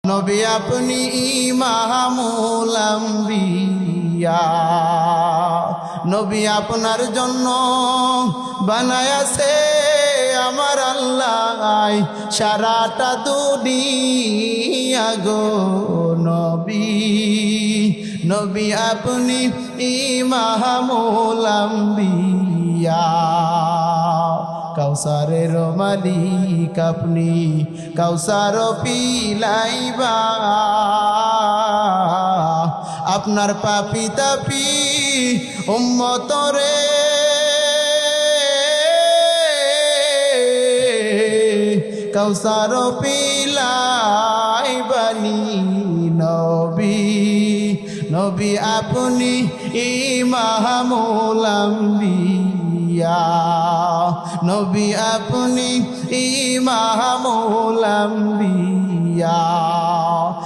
নবী আপনি ইমামুল আম্বিয়া, নবী আপনার জন্য বানায়াছে আমার আল্লাহ সারাটা দুনিয়া গো। নবী নবী আপনি ইমামুল আম্বিয়া, কাউসারের মালিক আপনি, কাউসার পিলাইবা আপনার পাপি তাপি উম্মতরে। কাউসার পিলাইবানি নবী নবী আপনি ইমামুল আম্বিয়া, নবী আপনি ইমামুল আম্বিয়া।